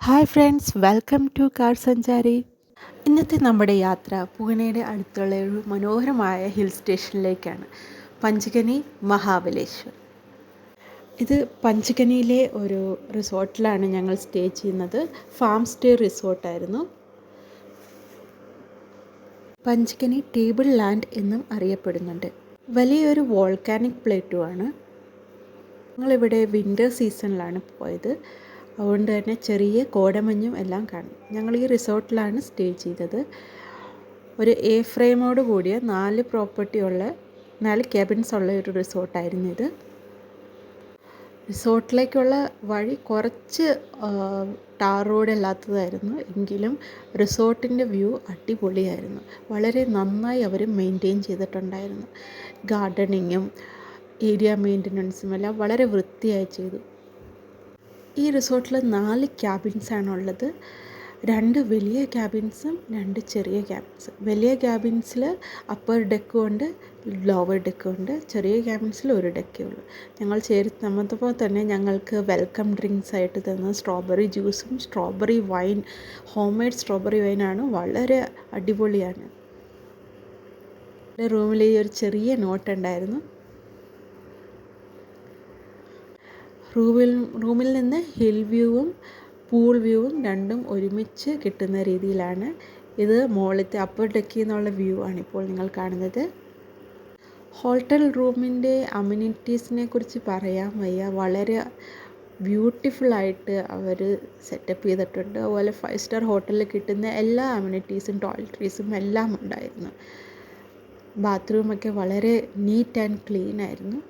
Hi friends, welcome to car Sanchari. ഇന്നത്തെ നമ്മുടെ യാത്ര പൂനെയുടെ അടുത്തുള്ള ഒരു മനോഹരമായ ഹിൽ സ്റ്റേഷനിലേക്കാണ്, പഞ്ചഗനി മഹാബലേശ്വർ. ഇത് പഞ്ചഗനിയിലെ ഒരു റിസോർട്ടിലാണ് ഞങ്ങൾ സ്റ്റേ ചെയ്യുന്നത്. ഫാം സ്റ്റേ റിസോർട്ടായിരുന്നു. പഞ്ചഗനി ടേബിൾ ലാൻഡ് എന്നും അറിയപ്പെടുന്നുണ്ട്. വലിയൊരു വോൾക്കാനിക് പ്ലേറ്റുമാണ്. ഞങ്ങളിവിടെ വിൻ്റർ സീസണിലാണ് പോയത്. അതുകൊണ്ട് തന്നെ ചെറിയ കോടമഞ്ഞും എല്ലാം കാണും. ഞങ്ങൾ ഈ റിസോർട്ടിലാണ് സ്റ്റേ ചെയ്തത്. ഒരു ഫ്രെയിമോട് കൂടിയ 4 ക്യാബിൻസ് ഉള്ള ഒരു റിസോർട്ടായിരുന്നു ഇത്. റിസോർട്ടിലേക്കുള്ള വഴി കുറച്ച് ടാർ റോഡ് അല്ലാത്തതായിരുന്നു. എങ്കിലും റിസോർട്ടിൻ്റെ വ്യൂ അടിപൊളിയായിരുന്നു. വളരെ നന്നായി അവർ മെയിൻറ്റെയിൻ ചെയ്തിട്ടുണ്ടായിരുന്നു. ഗാർഡനിങ്ങും ഏരിയ മെയിൻ്റനൻസും എല്ലാം വളരെ വൃത്തിയായി ചെയ്തു. ഈ റിസോർട്ടിൽ 4 ക്യാബിൻസാണുള്ളത്. 2 വലിയ ക്യാബിൻസും 2 ചെറിയ ക്യാബിൻസും. വലിയ ക്യാബിൻസിൽ അപ്പർ ഡെക്കും ഉണ്ട്, ലോവർ ഡെക്കും ഉണ്ട്. ചെറിയ ക്യാബിൻസിൽ ഒരു ഡെക്കേ ഉള്ളൂ. ഞങ്ങൾ ചേർന്നപ്പോൾ തന്നെ ഞങ്ങൾക്ക് വെൽക്കം ഡ്രിങ്ക്സ് ആയിട്ട് തന്ന സ്ട്രോബെറി ജ്യൂസും strawberry wine, homemade strawberry വൈനാണ്. വളരെ അടിപൊളിയാണ്. റൂമിൽ ഒരു ചെറിയ നോട്ട് ഉണ്ടായിരുന്നു. റൂമിൽ നിന്ന് ഹിൽ വ്യൂവും പൂൾ വ്യൂവും രണ്ടും ഒരുമിച്ച് കിട്ടുന്ന രീതിയിലാണ്. ഇത് മുകളിലത്തെ അപ്പർ ഡെക്കിൽ നിന്നുള്ള വ്യൂ ആണ് ഇപ്പോൾ നിങ്ങൾ കാണുന്നത്. ഹോട്ടൽ റൂമിൻ്റെ അമ്യൂണിറ്റീസിനെ കുറിച്ച് പറയാൻ വയ്യ. വളരെ ബ്യൂട്ടിഫുള്ളായിട്ട് അവർ സെറ്റപ്പ് ചെയ്തിട്ടുണ്ട്. അതുപോലെ 5 സ്റ്റാർ ഹോട്ടലിൽ കിട്ടുന്ന എല്ലാ അമ്യൂണിറ്റീസും ടോയ്ലറ്ററീസും എല്ലാം ഉണ്ടായിരുന്നു. ബാത്റൂമൊക്കെ വളരെ നീറ്റ് ആൻഡ് ക്ലീൻ ആയിരുന്നു.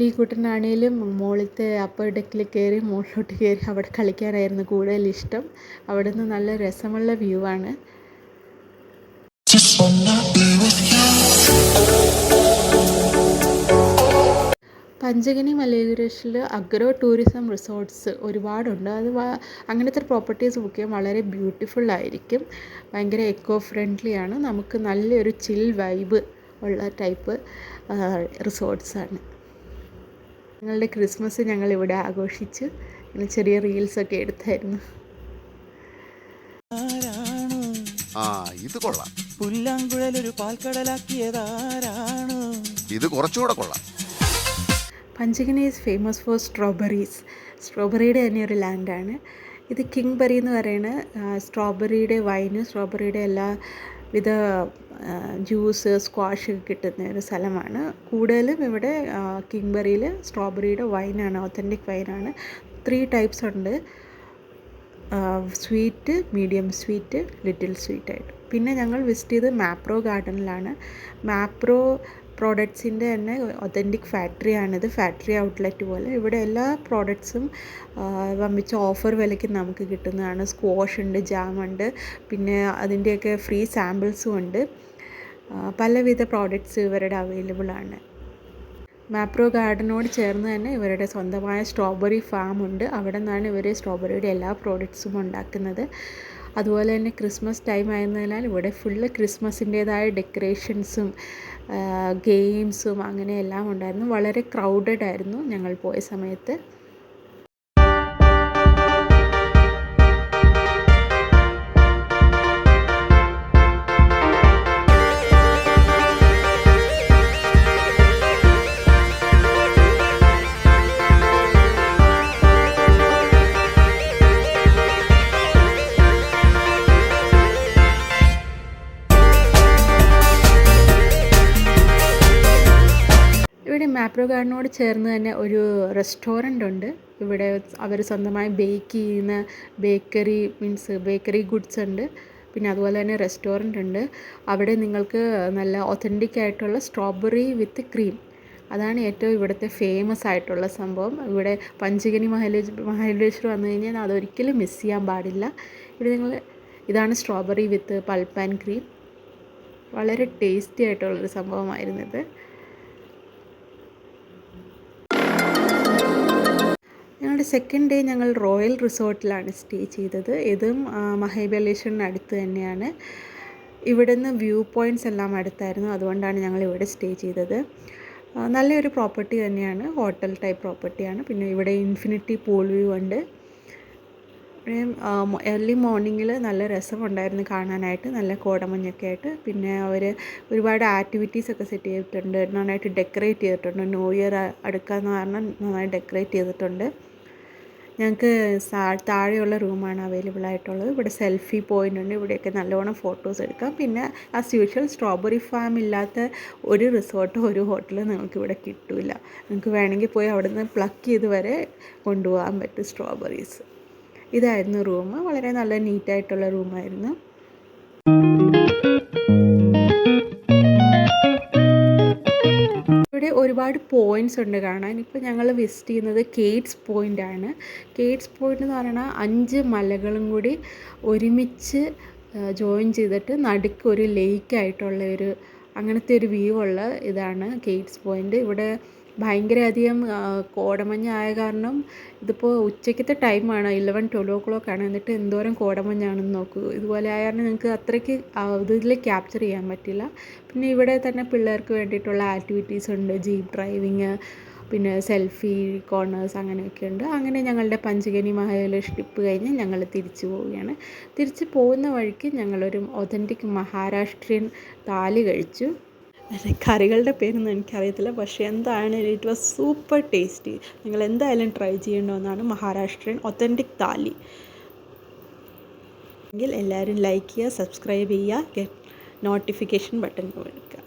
ലീക്കുട്ടനാണേലും മുകളിലത്തെ അപ്പർ ഡെക്കിൽ കയറി മുകളിലോട്ട് കയറി അവിടെ കളിക്കാനായിരുന്നു കൂടുതൽ ഇഷ്ടം. അവിടെ നിന്ന് നല്ല രസമുള്ള വ്യൂ ആണ്. പഞ്ചഗനി മലയഗ്രേഷിൽ അഗ്രോ ടൂറിസം റിസോർട്ട്സ് ഒരുപാടുണ്ട്. അത് അങ്ങനത്തെ പ്രോപ്പർട്ടീസ് ബുക്ക് ചെയ്യാൻ വളരെ ബ്യൂട്ടിഫുൾ ആയിരിക്കും. ഭയങ്കര എക്കോ ഫ്രണ്ട്ലി ആണ്. നമുക്ക് നല്ലൊരു ചിൽ വൈബ് ഉള്ള ടൈപ്പ് റിസോർട്ട്സാണ്. ഞങ്ങളുടെ ക്രിസ്മസ് ഞങ്ങളിവിടെ ആഘോഷിച്ച് ചെറിയ റീൽസൊക്കെ എടുത്തായിരുന്നു. ഇത് കൊള്ളാം. പുല്ലാങ്കുഴലൊരു പാൽക്കടലാക്കിയതാരാണ്? ഇത് കുറച്ചുകൂടെ കൊള്ളാം. പഞ്ചഗനി ഈസ് ഫേമസ് ഫോർ സ്ട്രോബെറീസ്. സ്ട്രോബെറിയുടെ തന്നെ ഒരു ലാൻഡാണ് ഇത്. കിങ് ബറി എന്ന് പറയുന്ന സ്ട്രോബെറിയുടെ വൈന്, സ്ട്രോബെറിയുടെ എല്ലാവിധ ജ്യൂസ്, സ്ക്വാഷ് കിട്ടുന്ന ഒരു സ്ഥലമാണ്. കൂടുതലും ഇവിടെ കിങ് ബറിയിൽ സ്ട്രോബെറിയുടെ വൈനാണ്, ഒത്തൻറ്റിക് വൈനാണ്. 3 ടൈപ്സ് ഉണ്ട്: സ്വീറ്റ്, മീഡിയം സ്വീറ്റ്, ലിറ്റിൽ സ്വീറ്റായിട്ട്. പിന്നെ ഞങ്ങൾ വിസിറ്റ് ചെയ്ത് മാപ്രോ ഗാർഡനിലാണ്. മാപ്രോ പ്രോഡക്ട്സിൻ്റെ തന്നെ ഒത്തൻറ്റിക് ഫാക്ടറിയാണിത്. ഫാക്ടറി ഔട്ട്ലെറ്റ് പോലെ. ഇവിടെ എല്ലാ പ്രോഡക്ട്സും വമ്പിച്ച ഓഫർ വിലയ്ക്ക് നമുക്ക് കിട്ടുന്നതാണ്. സ്ക്വാഷ് ഉണ്ട്, ജാമുണ്ട്, പിന്നെ അതിൻ്റെയൊക്കെ ഫ്രീ സാമ്പിൾസും ഉണ്ട്. പലവിധ പ്രോഡക്ട്സ് ഇവരുടെ അവൈലബിൾ ആണ്. മാപ്രോ ഗാർഡനോട് ചേർന്ന് തന്നെ ഇവരുടെ സ്വന്തമായ സ്ട്രോബെറി ഫാം ഉണ്ട്. അവിടെ നിന്നാണ് ഇവർ സ്ട്രോബെറിയുടെ എല്ലാ പ്രോഡക്ട്സും ഉണ്ടാക്കുന്നത്. അതുപോലെ തന്നെ ക്രിസ്മസ് ടൈം ആയതിനാൽ ഇവിടെ ഫുള്ള് ക്രിസ്മസിൻ്റേതായ ഡെക്കറേഷൻസും ഗെയിംസും അങ്ങനെയെല്ലാം ഉണ്ടായിരുന്നു. വളരെ ക്രൗഡഡ് ആയിരുന്നു ഞങ്ങൾ പോയ സമയത്ത്. ഇവിടെ മാപ്രോ ഗാർഡനോട് ചേർന്ന് തന്നെ ഒരു റെസ്റ്റോറൻ്റ് ഉണ്ട്. ഇവിടെ അവർ സ്വന്തമായി ബേക്ക് ചെയ്യുന്ന ബേക്കറി ഗുഡ്സ് ഉണ്ട്. പിന്നെ അതുപോലെ തന്നെ റെസ്റ്റോറൻ്റ് ഉണ്ട്. അവിടെ നിങ്ങൾക്ക് നല്ല ഒത്തൻറ്റിക് ആയിട്ടുള്ള സ്ട്രോബെറി വിത്ത് ക്രീം, അതാണ് ഏറ്റവും ഇവിടുത്തെ ഫേമസ് ആയിട്ടുള്ള സംഭവം. ഇവിടെ പഞ്ചഗനി മഹാബലേശ്വർ വന്നു കഴിഞ്ഞാൽ അതൊരിക്കലും മിസ് ചെയ്യാൻ പാടില്ല. ഇവിടെ ഇതാണ് strawberry with pulp and cream. വളരെ ടേസ്റ്റി ആയിട്ടുള്ളൊരു സംഭവമായിരുന്നത്. ഞങ്ങളുടെ സെക്കൻഡ് ഡേ ഞങ്ങൾ റോയൽ റിസോർട്ടിലാണ് സ്റ്റേ ചെയ്തത്. ഇതും മഹാബലേശ്വറിന് അടുത്ത് തന്നെയാണ്. ഇവിടുന്ന് വ്യൂ പോയിൻറ്റ്സ് എല്ലാം അടുത്തായിരുന്നു, അതുകൊണ്ടാണ് ഞങ്ങൾ ഇവിടെ സ്റ്റേ ചെയ്തത്. നല്ലൊരു പ്രോപ്പർട്ടി തന്നെയാണ്, ഹോട്ടൽ ടൈപ്പ് പ്രോപ്പർട്ടിയാണ്. പിന്നെ ഇവിടെ ഇൻഫിനിറ്റി പൂൾ വ്യൂ ഉണ്ട്. ഏർലി മോർണിംഗിൽ നല്ല രസമുണ്ടായിരുന്നു കാണാനായിട്ട്, നല്ല കോടമഞ്ഞൊക്കെ ആയിട്ട്. പിന്നെ അവർ ഒരുപാട് ആക്ടിവിറ്റീസൊക്കെ സെറ്റ് ചെയ്തിട്ടുണ്ട്, നന്നായിട്ട് ഡെക്കറേറ്റ് ചെയ്തിട്ടുണ്ട്. ന്യൂ ഇയർ അടുക്കാന്ന് കാരണം നന്നായി ഡെക്കറേറ്റ് ചെയ്തിട്ടുണ്ട്. ഞങ്ങൾക്ക് താഴെയുള്ള റൂമാണ് അവൈലബിൾ ആയിട്ടുള്ളത്. ഇവിടെ സെൽഫി പോയിൻ്റ് ഉണ്ട്, ഇവിടെയൊക്കെ നല്ലോണം ഫോട്ടോസ് എടുക്കാം. പിന്നെ ആസ് യൂഷ്വൽ സ്ട്രോബെറി ഫാം ഇല്ലാത്ത ഒരു റിസോർട്ടോ ഒരു ഹോട്ടലും നിങ്ങൾക്ക് ഇവിടെ കിട്ടില്ല. നിങ്ങൾക്ക് വേണമെങ്കിൽ പോയി അവിടെ നിന്ന് പ്ലക്ക് ചെയ്ത് വരെ കൊണ്ടുപോകാൻ പറ്റും സ്ട്രോബെറീസ്. ഇതായിരുന്നു റൂം, വളരെ നല്ല നീറ്റായിട്ടുള്ള റൂമായിരുന്നു. ഇവിടെ ഒരുപാട് പോയിൻറ്റ്സ് ഉണ്ട് കാണാൻ. ഇപ്പോൾ ഞങ്ങൾ വിസിറ്റ് ചെയ്യുന്നത് കേറ്റ്സ് പോയിൻ്റ് ആണ്. കേറ്റ്സ് പോയിൻ്റ് എന്ന് പറയുന്നത് 5 മലകളും കൂടി ഒരുമിച്ച് ജോയിൻ ചെയ്തിട്ട് നടുക്ക് ഒരു ലേക്കായിട്ടുള്ള അങ്ങനത്തെ ഒരു വ്യൂ ഉള്ള ഇതാണ് കേറ്റ്സ് പോയിൻ്റ്. ഇവിടെ ഭയങ്കര അധികം കോടമഞ്ഞായ കാരണം ഇതിപ്പോൾ ഉച്ചയ്ക്കത്തെ ടൈമാണ്, 11-12 o'clock ആണ്. എന്നിട്ട് എന്തോരം കോടമഞ്ഞാണെന്ന് നോക്കൂ. ഇതുപോലെ ആയ കാരണം നിങ്ങൾക്ക് അത്രയ്ക്ക് ഇതിൽ ക്യാപ്ചർ ചെയ്യാൻ പറ്റില്ല. പിന്നെ ഇവിടെ തന്നെ പിള്ളേർക്ക് വേണ്ടിയിട്ടുള്ള ആക്ടിവിറ്റീസ് ഉണ്ട്, ജീപ്പ് ഡ്രൈവിങ്, പിന്നെ സെൽഫി കോർണേഴ്സ് അങ്ങനെയൊക്കെ ഉണ്ട്. അങ്ങനെ ഞങ്ങളുടെ പഞ്ചഗനി മഹാബലേശ്വർ ട്രിപ്പ് കഴിഞ്ഞ് ഞങ്ങൾ തിരിച്ചു പോവുകയാണ്. തിരിച്ച് പോകുന്ന വഴിക്ക് ഞങ്ങളൊരു ഒതൻറ്റിക് മഹാരാഷ്ട്രീയൻ താലി കഴിച്ചു. കറികളുടെ പേരൊന്നും എനിക്കറിയത്തില്ല, പക്ഷേ എന്താണ്, ഇറ്റ് വാസ് സൂപ്പർ ടേസ്റ്റി. നിങ്ങൾ എന്തായാലും ട്രൈ ചെയ്യേണ്ട ഒന്നാണ് മഹാരാഷ്ട്രീയൻ ഒതൻറ്റിക് താലി. എങ്കിൽ എല്ലാവരും ലൈക്ക് ചെയ്യുക, സബ്സ്ക്രൈബ് ചെയ്യുക, നോട്ടിഫിക്കേഷൻ ബട്ടൺ കൊടുക്കുക.